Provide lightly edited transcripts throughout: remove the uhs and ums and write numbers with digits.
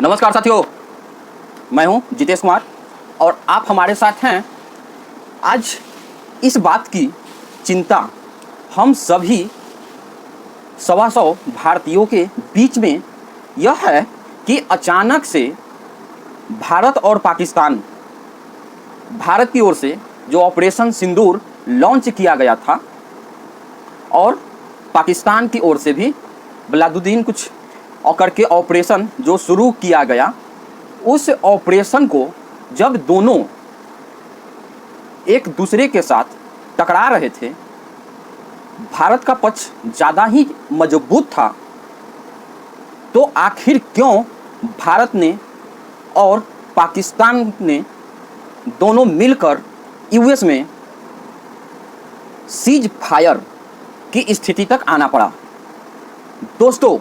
नमस्कार साथियों, मैं हूं जितेश कुमार और आप हमारे साथ हैं। आज इस बात की चिंता हम सभी 125 भारतीयों के बीच में यह है कि अचानक से भारत और पाकिस्तान, भारत की ओर से जो ऑपरेशन सिंदूर लॉन्च किया गया था और पाकिस्तान की ओर से भी बलादुद्दीन कुछ करके ऑपरेशन जो शुरू किया गया, उस ऑपरेशन को जब दोनों एक दूसरे के साथ टकरा रहे थे, भारत का पक्ष ज़्यादा ही मजबूत था, तो आखिर क्यों भारत ने और पाकिस्तान ने दोनों मिलकर यूएस में सीज फायर की स्थिति तक आना पड़ा। दोस्तों,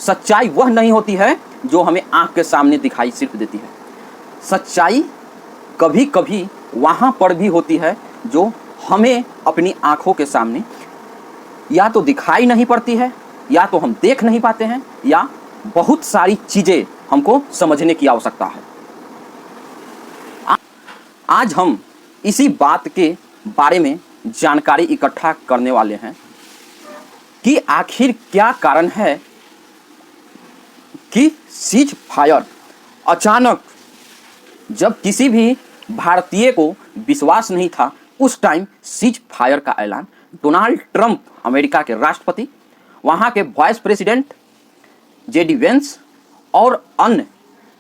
सच्चाई वह नहीं होती है जो हमें आंख के सामने दिखाई सिर्फ देती है। सच्चाई कभी कभी वहाँ पर भी होती है जो हमें अपनी आंखों के सामने या तो दिखाई नहीं पड़ती है, या तो हम देख नहीं पाते हैं, या बहुत सारी चीज़ें हमको समझने की आवश्यकता है। आज हम इसी बात के बारे में जानकारी इकट्ठा करने वाले हैं कि आखिर क्या कारण है कि सीज फायर अचानक, जब किसी भी भारतीय को विश्वास नहीं था, उस टाइम सीज फायर का ऐलान डोनाल्ड ट्रंप, अमेरिका के राष्ट्रपति, वहाँ के वाइस प्रेसिडेंट जेडी वेंस और अन्य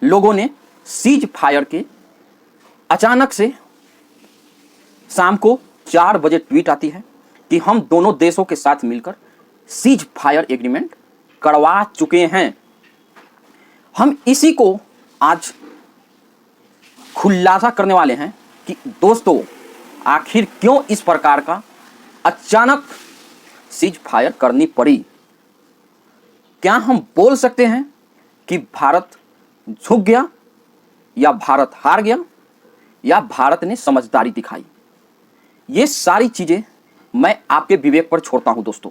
लोगों ने सीज फायर के अचानक से शाम को 4 बजे ट्वीट आती है कि हम दोनों देशों के साथ मिलकर सीज फायर एग्रीमेंट करवा चुके हैं। हम इसी को आज खुलासा करने वाले हैं कि दोस्तों, आखिर क्यों इस प्रकार का अचानक सीज फायर करनी पड़ी। क्या हम बोल सकते हैं कि भारत झुक गया, या भारत हार गया, या भारत ने समझदारी दिखाई? ये सारी चीज़ें मैं आपके विवेक पर छोड़ता हूं। दोस्तों,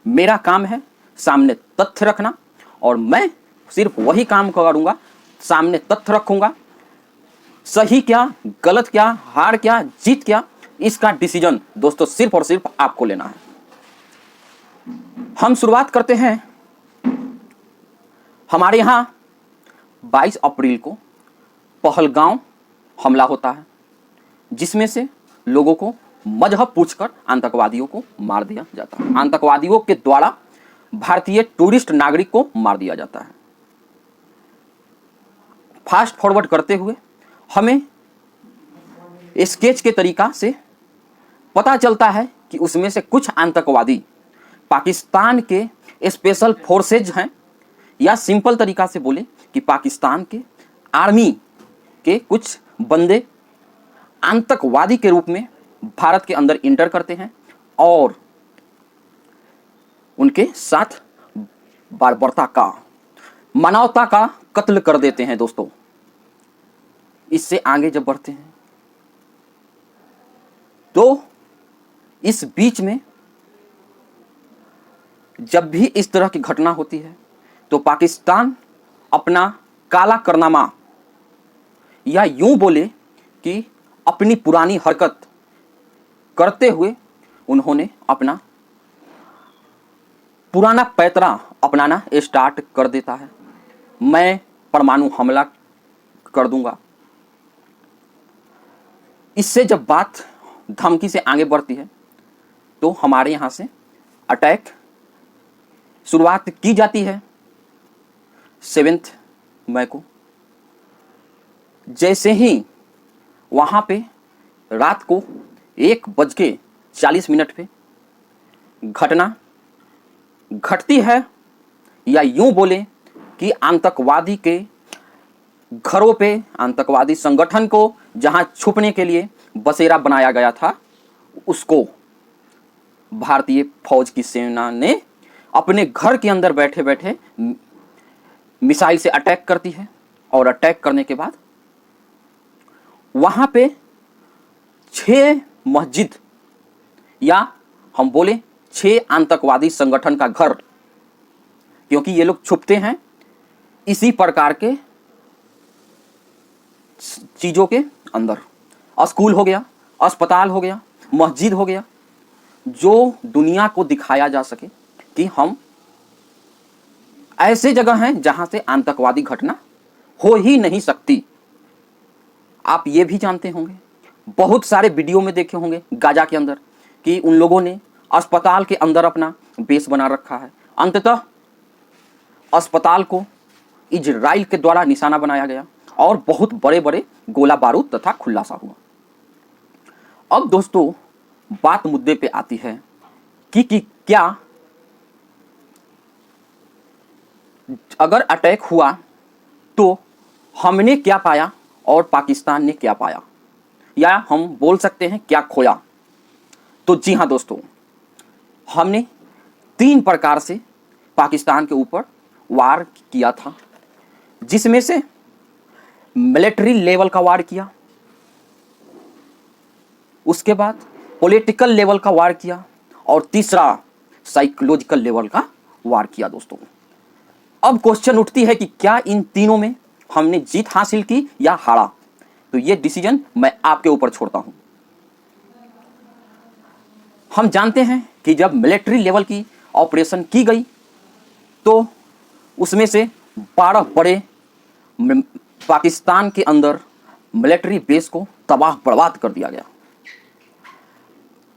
मेरा काम है सामने तथ्य रखना, और मैं सिर्फ वही काम करूंगा, सामने तथ्य रखूंगा। सही क्या, गलत क्या, हार क्या, जीत क्या, इसका डिसीजन दोस्तों सिर्फ और सिर्फ आपको लेना है। हम शुरुआत करते हैं। हमारे यहां 22 अप्रैल को पहलगांव हमला होता है, जिसमें से लोगों को मजहब पूछकर आतंकवादियों को मार दिया जाता है। आतंकवादियों के द्वारा भारतीय टूरिस्ट नागरिक को मार दिया जाता है। फास्ट फॉरवर्ड करते हुए हमें स्केच के तरीका से पता चलता है कि उसमें से कुछ आतंकवादी पाकिस्तान के स्पेशल फोर्सेज हैं, या सिंपल तरीका से बोले कि पाकिस्तान के आर्मी के कुछ बंदे आतंकवादी के रूप में भारत के अंदर इंटर करते हैं और उनके साथ बर्बरता का, मानवता का कत्ल कर देते हैं। दोस्तों, इससे आगे जब बढ़ते हैं तो इस बीच में जब भी इस तरह की घटना होती है तो पाकिस्तान अपना काला कारनामा, या यूं बोले कि अपनी पुरानी हरकत करते हुए उन्होंने अपना पुराना पैतरा अपनाना स्टार्ट कर देता है। मैं परमाणु हमला कर दूंगा। इससे जब बात धमकी से आगे बढ़ती है तो हमारे यहाँ से अटैक शुरुआत की जाती है 7 मई को। जैसे ही वहाँ पे रात को 1:40 पे घटना घटती है, या यूं बोले कि आतंकवादी के घरों पे, आतंकवादी संगठन को जहां छुपने के लिए बसेरा बनाया गया था, उसको भारतीय फौज की सेना ने अपने घर के अंदर बैठे बैठे मिसाइल से अटैक करती है। और अटैक करने के बाद वहां पे 6 मस्जिद, या हम बोले 6 आतंकवादी संगठन का घर, क्योंकि ये लोग छुपते हैं इसी प्रकार के चीज़ों के अंदर, स्कूल हो गया, अस्पताल हो गया, मस्जिद हो गया, जो दुनिया को दिखाया जा सके कि हम ऐसे जगह हैं जहां से आतंकवादी घटना हो ही नहीं सकती। आप ये भी जानते होंगे, बहुत सारे वीडियो में देखे होंगे गाजा के अंदर कि उन लोगों ने अस्पताल के अंदर अपना बेस बना रखा है। अंततः अस्पताल को इजराइल के द्वारा निशाना बनाया गया और बहुत बड़े बड़े गोला बारूद तथा खुलासा हुआ। अब दोस्तों बात मुद्दे पे आती है कि क्या अगर अटैक हुआ तो हमने क्या पाया और पाकिस्तान ने क्या पाया, या हम बोल सकते हैं क्या खोया। तो जी हाँ दोस्तों, हमने 3 प्रकार से पाकिस्तान के ऊपर वार किया था, जिसमें से मिलिट्री लेवल का वार किया, उसके बाद पॉलिटिकल लेवल का वार किया और तीसरा साइकोलॉजिकल लेवल का वार किया। दोस्तों अब क्वेश्चन उठती है कि क्या इन तीनों में हमने जीत हासिल की या हारा। तो ये डिसीजन मैं आपके ऊपर छोड़ता हूं। हम जानते हैं कि जब मिलिट्री लेवल की ऑपरेशन की गई तो उसमें से 12 बड़े पाकिस्तान के अंदर मिलिट्री बेस को तबाह बर्बाद कर दिया गया।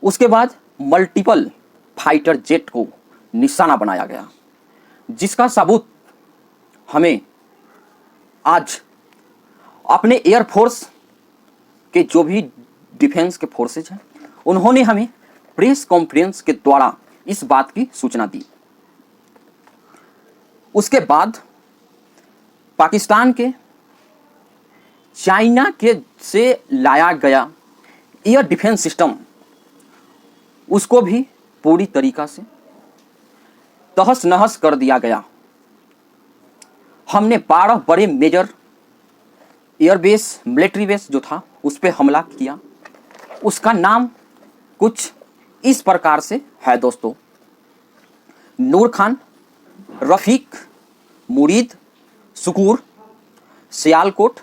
उसके बाद मल्टीपल फाइटर जेट को निशाना बनाया गया, जिसका सबूत हमें आज अपने एयरफोर्स के जो भी डिफेंस के फोर्सेज हैं उन्होंने हमें प्रेस कॉन्फ्रेंस के द्वारा इस बात की सूचना दी। उसके बाद पाकिस्तान के चाइना के से लाया गया एयर डिफेंस सिस्टम, उसको भी पूरी तरीका से तहस नहस कर दिया गया। हमने 12 बड़े मेजर एयरबेस मिलिट्री बेस जो था उस पर हमला किया। उसका नाम कुछ इस प्रकार से है दोस्तों: नूर खान, रफीक, मुरीद, सुकूर, सियालकोट,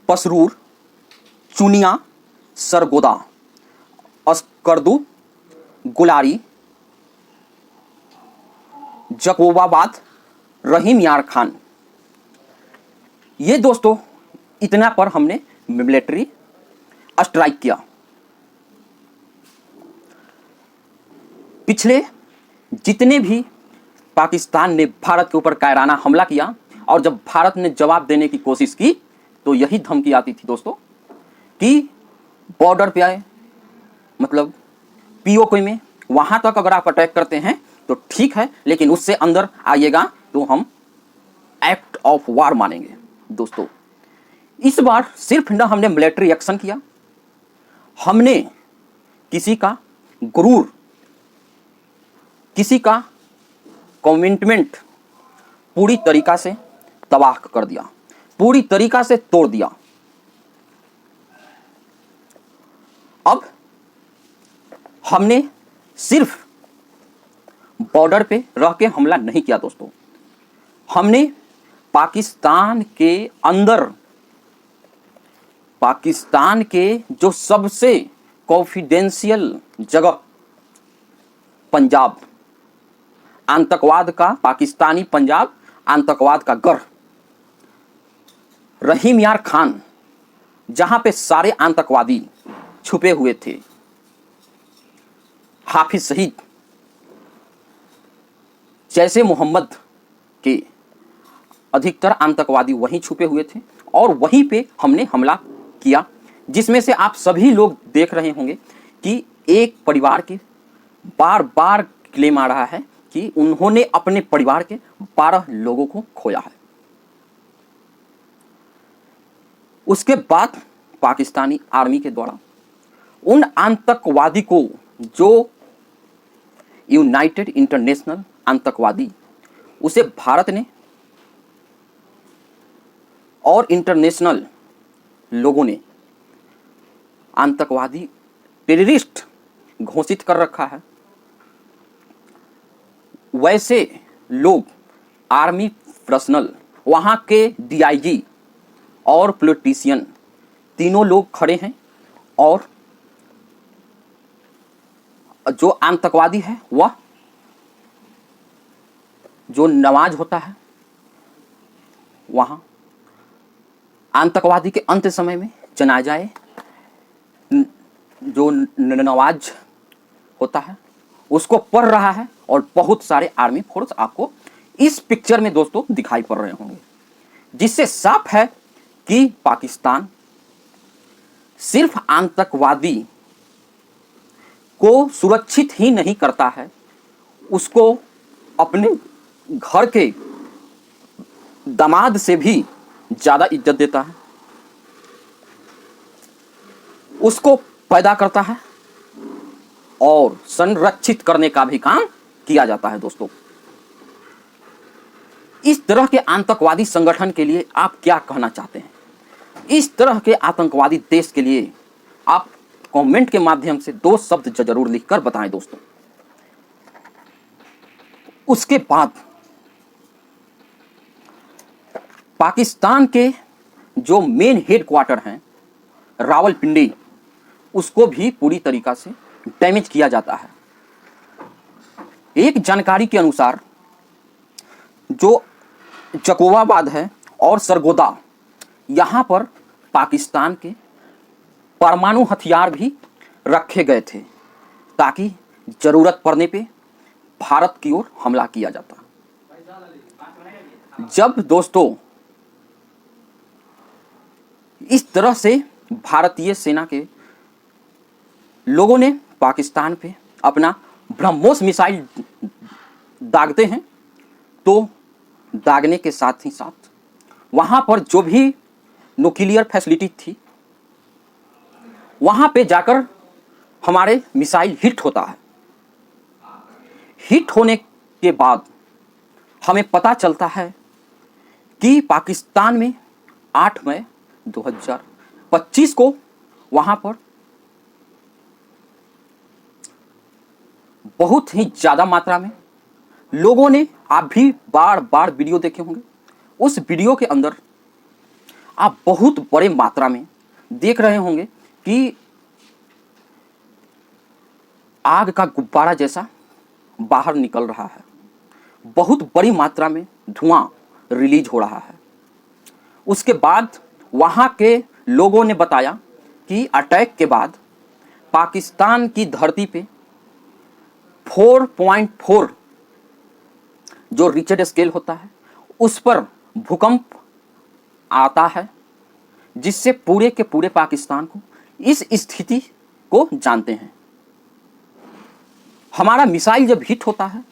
पसरूर, चुनिया, सरगोदा, अस्करदू, गुलारी, जकोबाबाद, रहीम यार खान। ये दोस्तों इतना पर हमने मिलिट्री स्ट्राइक किया। पिछले जितने भी पाकिस्तान ने भारत के ऊपर कायराना हमला किया और जब भारत ने जवाब देने की कोशिश की तो यही धमकी आती थी दोस्तों कि बॉर्डर पे आए, मतलब पीओके में, वहां तक अगर आप अटैक करते हैं तो ठीक है, लेकिन उससे अंदर आइएगा तो हम एक्ट ऑफ वार मानेंगे। दोस्तों इस बार सिर्फ न हमने मिलिट्री एक्शन किया, हमने किसी का गुरूर, किसी का कमिटमेंट पूरी तरीका से तबाह कर दिया, पूरी तरीका से तोड़ दिया। अब हमने सिर्फ बॉर्डर पे रह के हमला नहीं किया दोस्तों, हमने पाकिस्तान के अंदर, पाकिस्तान के जो सबसे कॉन्फिडेंशियल जगह पंजाब, आतंकवाद का, पाकिस्तानी पंजाब आतंकवाद का गढ़, रहीम यार खान, जहां पे सारे आतंकवादी छुपे हुए थे, हाफिज सईद, जैसे मोहम्मद के अधिकतर आतंकवादी वहीं छुपे हुए थे और वहीं पे हमने हमला किया, जिसमें से आप सभी लोग देख रहे होंगे कि एक परिवार के बार बार क्लेम आ रहा है कि उन्होंने अपने परिवार के 12 लोगों को खोया है। उसके बाद पाकिस्तानी आर्मी के द्वारा उन आतंकवादी को, जो यूनाइटेड इंटरनेशनल आतंकवादी, उसे भारत ने और इंटरनेशनल लोगों ने आतंकवादी टेररिस्ट घोषित कर रखा है। वैसे लोग, आर्मी पर्सनल, वहां के डीआईजी और पॉलिटिशियन तीनों लोग खड़े हैं, और जो आतंकवादी है वह जो नमाज होता है वहाँ आतंकवादी के अंत समय में जनाजाए जो नमाज होता है उसको पढ़ रहा है, और बहुत सारे आर्मी फोर्स आपको इस पिक्चर में दोस्तों दिखाई पड़ रहे होंगे, जिससे साफ है कि पाकिस्तान सिर्फ आतंकवादी को सुरक्षित ही नहीं करता है, उसको अपने घर के दामाद से भी ज्यादा इज्जत देता है, उसको पैदा करता है और संरक्षित करने का भी काम किया जाता है। दोस्तों, इस तरह के आतंकवादी संगठन के लिए आप क्या कहना चाहते हैं? इस तरह के आतंकवादी देश के लिए आप कमेंट के माध्यम से 2 शब्द जरूर लिखकर बताएं दोस्तों। उसके बाद पाकिस्तान के जो मेन हेडक्वार्टर हैं रावलपिंडी, उसको भी पूरी तरीका से डैमेज किया जाता है। एक जानकारी के अनुसार जो जकोबाबाद है और सरगोदा, यहाँ पर पाकिस्तान के परमाणु हथियार भी रखे गए थे, ताकि जरूरत पड़ने पे भारत की ओर हमला किया जाता। जब दोस्तों इस तरह से भारतीय सेना के लोगों ने पाकिस्तान पे अपना ब्रह्मोस मिसाइल दागते हैं, तो दागने के साथ ही साथ वहाँ पर जो भी न्यूक्लियर फैसिलिटी थी वहाँ पे जाकर हमारे मिसाइल हिट होता है। हिट होने के बाद हमें पता चलता है कि पाकिस्तान में 8 मई 2025 को वहाँ पर बहुत ही ज़्यादा मात्रा में लोगों ने, आप भी बार बार वीडियो देखे होंगे, उस वीडियो के अंदर आप बहुत बड़े मात्रा में देख रहे होंगे कि आग का गुब्बारा जैसा बाहर निकल रहा है, बहुत बड़ी मात्रा में धुआं रिलीज हो रहा है। उसके बाद वहाँ के लोगों ने बताया कि अटैक के बाद पाकिस्तान की धरती पे 4.4 जो रिक्टर स्केल होता है उस पर भूकंप आता है, जिससे पूरे के पूरे पाकिस्तान को इस स्थिति को जानते हैं। हमारा मिसाइल जब हिट होता है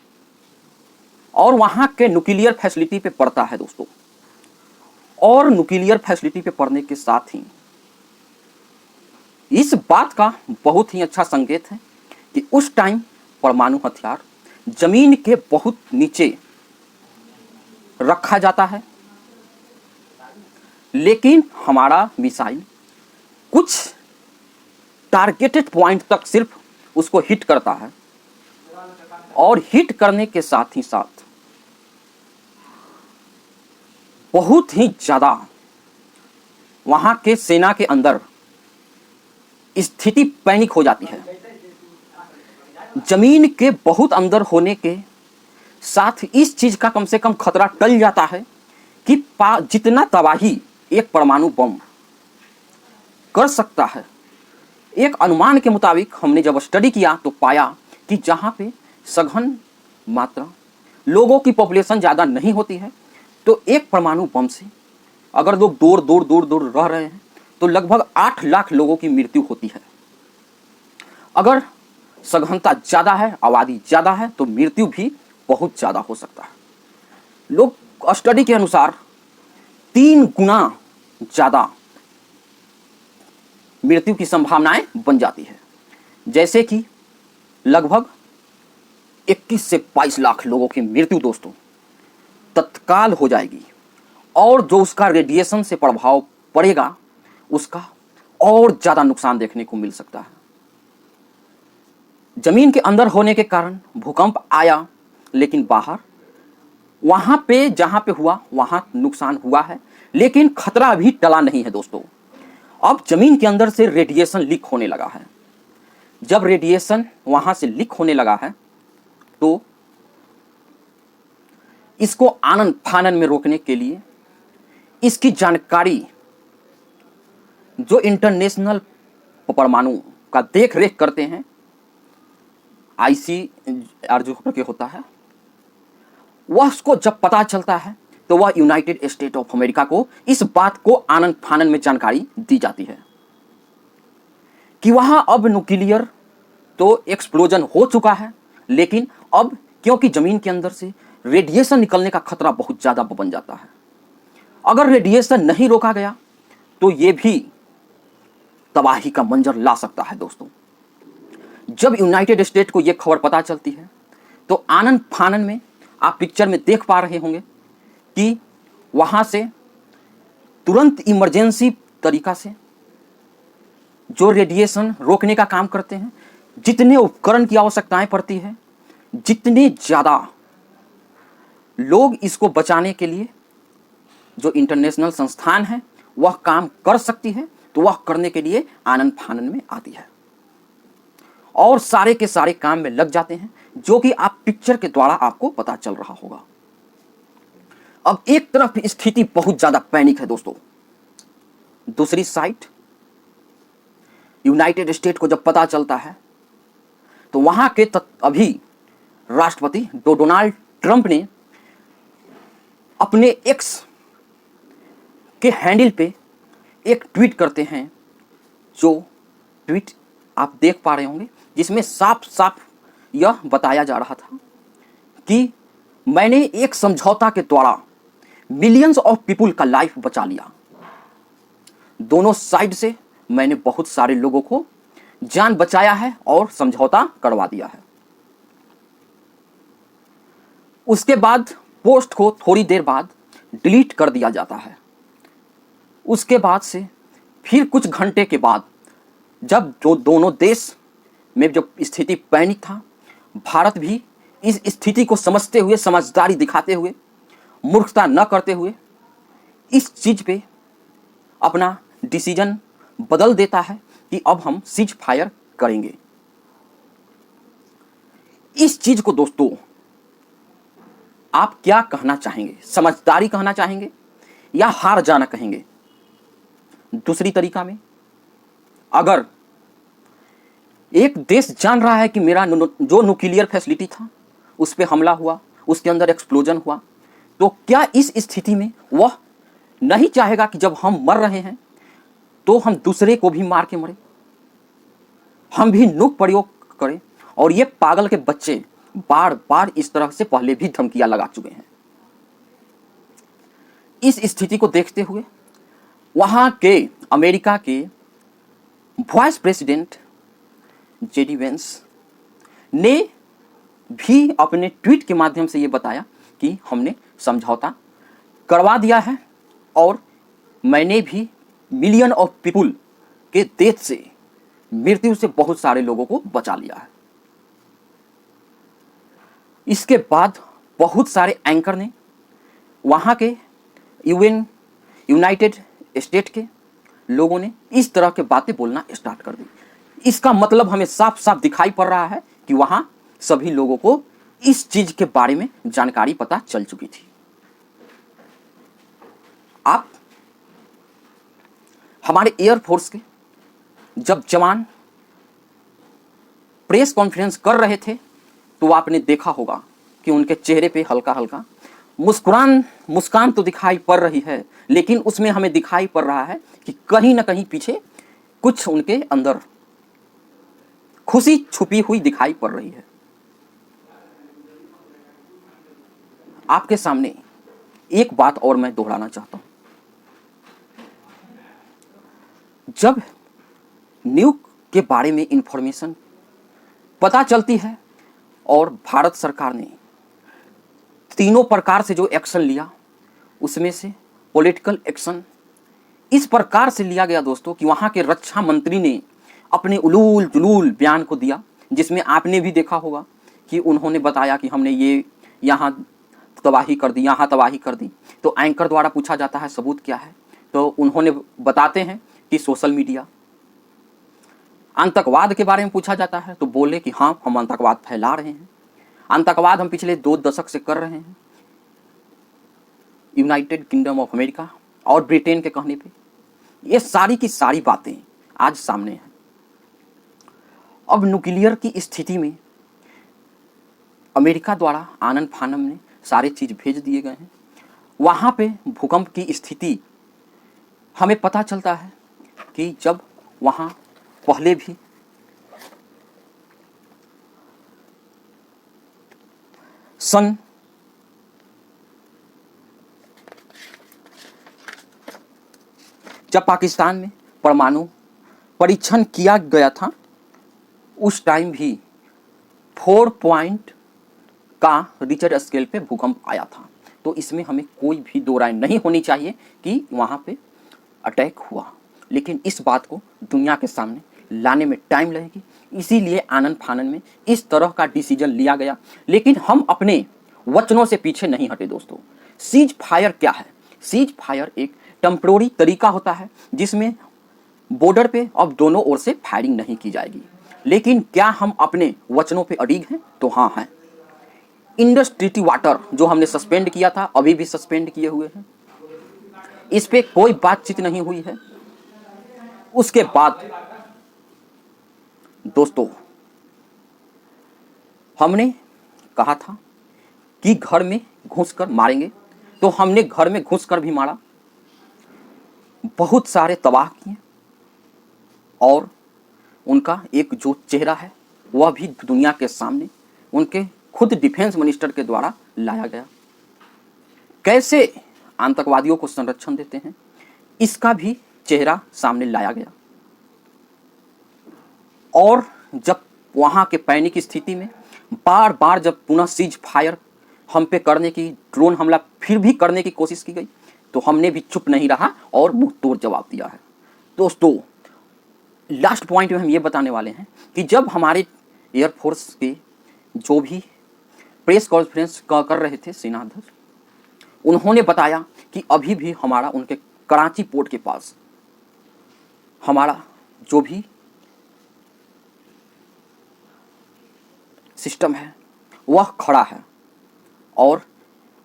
और वहाँ के न्यूक्लियर फैसिलिटी पे पड़ता है दोस्तों, और न्यूक्लियर फैसिलिटी पे पड़ने के साथ ही इस बात का बहुत ही अच्छा संकेत है कि उस टाइम परमाणु हथियार जमीन के बहुत नीचे रखा जाता है, लेकिन हमारा मिसाइल कुछ टारगेटेड पॉइंट तक सिर्फ उसको हिट करता है, और हिट करने के साथ ही साथ बहुत ही ज़्यादा वहाँ के सेना के अंदर स्थिति पैनिक हो जाती है। जमीन के बहुत अंदर होने के साथ इस चीज़ का कम से कम खतरा टल जाता है कि जितना तबाही एक परमाणु बम कर सकता है, एक अनुमान के मुताबिक हमने जब स्टडी किया तो पाया कि जहाँ पे सघन मात्रा लोगों की पॉपुलेशन ज़्यादा नहीं होती है, तो एक परमाणु बम से अगर लोग दूर दूर दूर दूर रह रहे हैं तो लगभग 8 लाख लोगों की मृत्यु होती है। अगर सघनता ज़्यादा है, आबादी ज़्यादा है, तो मृत्यु भी बहुत ज़्यादा हो सकता है। लोग स्टडी के अनुसार 3 गुना ज़्यादा मृत्यु की संभावनाएं बन जाती है, जैसे कि लगभग 21 से 22 लाख लोगों की मृत्यु दोस्तों तत्काल हो जाएगी, और जो उसका रेडिएशन से प्रभाव पड़ेगा उसका और ज़्यादा नुकसान देखने को मिल सकता है। जमीन के अंदर होने के कारण भूकंप आया, लेकिन बाहर वहां पे जहां पे हुआ वहां नुकसान हुआ है, लेकिन खतरा अभी टला नहीं है दोस्तों। अब जमीन के अंदर से रेडिएशन लीक होने लगा है। जब रेडिएशन वहां से लीक होने लगा है तो इसको आनन फानन में रोकने के लिए इसकी जानकारी जो इंटरनेशनल परमाणु का देख रेख करते हैं ICAR जो करके होता है, वह उसको जब पता चलता है तो वह यूनाइटेड स्टेट ऑफ अमेरिका को इस बात को आनन फानन में जानकारी दी जाती है कि वहां अब न्यूक्लियर तो एक्सप्लोजन हो चुका है, लेकिन अब क्योंकि जमीन के अंदर से रेडिएशन निकलने का खतरा बहुत ज्यादा बन जाता है। अगर रेडिएशन नहीं रोका गया तो यह भी तबाही का मंजर ला सकता है दोस्तों। जब यूनाइटेड स्टेट को यह खबर पता चलती है तो आनन फानन में आप पिक्चर में देख पा रहे होंगे कि वहां से तुरंत इमरजेंसी तरीका से जो रेडिएशन रोकने का काम करते हैं, जितने उपकरण की आवश्यकताएं पड़ती है, जितने ज्यादा लोग इसको बचाने के लिए जो इंटरनेशनल संस्थान है वह काम कर सकती है, तो वह करने के लिए आनन फानन में आती है और सारे के सारे काम में लग जाते हैं, जो कि आप पिक्चर के द्वारा आपको पता चल रहा होगा। अब एक तरफ स्थिति बहुत ज्यादा पैनिक है दोस्तों, दूसरी साइड यूनाइटेड स्टेट को जब पता चलता है तो वहां के अभी राष्ट्रपति डोनाल्ड ट्रंप ने अपने एक्स के हैंडल पे एक ट्वीट करते हैं, जो ट्वीट आप देख पा रहे होंगे, जिसमें साफ साफ यह बताया जा रहा था कि मैंने एक समझौता के द्वारा मिलियंस ऑफ पीपुल का लाइफ बचा लिया। दोनों साइड से मैंने बहुत सारे लोगों को जान बचाया है और समझौता करवा दिया है। उसके बाद पोस्ट को थोड़ी देर बाद डिलीट कर दिया जाता है। उसके बाद से फिर कुछ घंटे के बाद जब जो दोनों देश में जब स्थिति पैनिक था, भारत भी इस स्थिति को समझते हुए, समझदारी दिखाते हुए, मूर्खता न करते हुए इस चीज पे अपना डिसीजन बदल देता है कि अब हम सीज फायर करेंगे। इस चीज को दोस्तों आप क्या कहना चाहेंगे? समझदारी कहना चाहेंगे या हार जाना कहेंगे? दूसरी तरीका में, अगर एक देश जान रहा है कि मेरा जो न्यूक्लियर फैसिलिटी था उस पर हमला हुआ, उसके अंदर एक्सप्लोजन हुआ, तो क्या इस स्थिति में वह नहीं चाहेगा कि जब हम मर रहे हैं तो हम दूसरे को भी मार के मरे, हम भी नुक प्रयोग करें? और ये पागल के बच्चे बार बार इस तरह से पहले भी धमकियां लगा चुके हैं। इस स्थिति को देखते हुए वहां के अमेरिका के वाइस प्रेसिडेंट जेडी वेंस ने भी अपने ट्वीट के माध्यम से यह बताया कि हमने समझौता करवा दिया है और मैंने भी मिलियन ऑफ पीपुल के डेथ से, मृत्यु से बहुत सारे लोगों को बचा लिया है। इसके बाद बहुत सारे एंकर ने, वहां के यूनाइटेड स्टेट के लोगों ने इस तरह के बातें बोलना स्टार्ट कर दी। इसका मतलब हमें साफ साफ दिखाई पड़ रहा है कि वहां सभी लोगों को इस चीज के बारे में जानकारी पता चल चुकी थी। आप हमारे एयरफोर्स के जब जवान प्रेस कॉन्फ्रेंस कर रहे थे तो आपने देखा होगा कि उनके चेहरे पे हल्का हल्का मुस्कान तो दिखाई पड़ रही है, लेकिन उसमें हमें दिखाई पड़ रहा है कि कहीं ना कहीं पीछे कुछ उनके अंदर खुशी छुपी हुई दिखाई पड़ रही है। आपके सामने एक बात और मैं दोहराना चाहता हूं। जब न्यूक के बारे में इंफॉर्मेशन पता चलती है और भारत सरकार ने तीनों प्रकार से जो एक्शन लिया, उसमें से पॉलिटिकल एक्शन इस प्रकार से लिया गया दोस्तों कि वहां के रक्षा मंत्री ने अपने उलूल जुलूल बयान को दिया, जिसमें आपने भी देखा होगा कि उन्होंने बताया कि हमने ये यहाँ तबाही कर दी, यहाँ तबाही कर दी। तो एंकर द्वारा पूछा जाता है सबूत क्या है, तो उन्होंने बताते हैं कि सोशल मीडिया। आतंकवाद के बारे में पूछा जाता है तो बोले कि हाँ, हम आतंकवाद फैला रहे हैं, आतंकवाद हम पिछले 2 दशक से कर रहे हैं, यूनाइटेड किंगडम ऑफ अमेरिका और ब्रिटेन के कहने पे। ये सारी की सारी बातें आज सामने हैं। अब न्यूक्लियर की स्थिति में अमेरिका द्वारा आनन फानन में सारे चीज भेज दिए गए हैं। वहाँ पे भूकंप की स्थिति हमें पता चलता है कि जब वहाँ पहले भी सन जब पाकिस्तान में परमाणु परीक्षण किया गया था, उस टाइम भी 4 पॉइंट का रिक्टर स्केल पे भूकंप आया था। तो इसमें हमें कोई भी दो राय नहीं होनी चाहिए कि वहाँ पे अटैक हुआ, लेकिन इस बात को दुनिया के सामने लाने में टाइम लगेगी। इसीलिए आनन फानन में इस तरह का डिसीजन लिया गया। लेकिन हम अपने वचनों से पीछे नहीं हटे दोस्तों। सीज फायर क्या है? सीज फायर एक टेम्पररी तरीका होता है जिसमें बॉर्डर पे अब दोनों ओर से फायरिंग नहीं की जाएगी। लेकिन क्या हम अपने वचनों पे अड़िग हैं? तो हाँ हैं। इंडस ट्रीटी वाटर जो हमने सस्पेंड किया था, अभी भी सस्पेंड किए हुए हैं, इस पे कोई बातचीत नहीं हुई है। उसके बाद दोस्तों हमने कहा था कि घर में घुसकर मारेंगे, तो हमने घर में घुसकर भी मारा, बहुत सारे तबाह किए, और उनका एक जो चेहरा है वह भी दुनिया के सामने उनके खुद डिफेंस मिनिस्टर के द्वारा लाया गया। कैसे आतंकवादियों को संरक्षण देते हैं, इसका भी चेहरा सामने लाया गया। और जब वहाँ के पैनिक स्थिति में बार बार जब पुनः सीज फायर हम पे करने की, ड्रोन हमला फिर भी करने की कोशिश की गई, तो हमने भी चुप नहीं रहा और मुंह तोड़ जवाब दिया है। दोस्तों लास्ट पॉइंट में हम ये बताने वाले हैं कि जब हमारे एयरफोर्स के जो भी प्रेस कॉन्फ्रेंस कर रहे थे सेनाध्यक्ष, उन्होंने बताया कि अभी भी हमारा उनके कराची पोर्ट के पास हमारा जो भी सिस्टम है वह खड़ा है और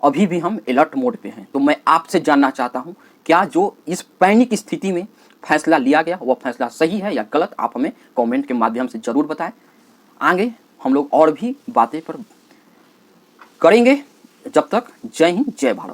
अभी भी हम अलर्ट मोड पे हैं। तो मैं आपसे जानना चाहता हूं, क्या जो इस पैनिक स्थिति में फैसला लिया गया वह फैसला सही है या गलत? आप हमें कमेंट के माध्यम से जरूर बताएं। आगे हम लोग और भी बातें पर करेंगे। जब तक जय हिंद, जय भारत।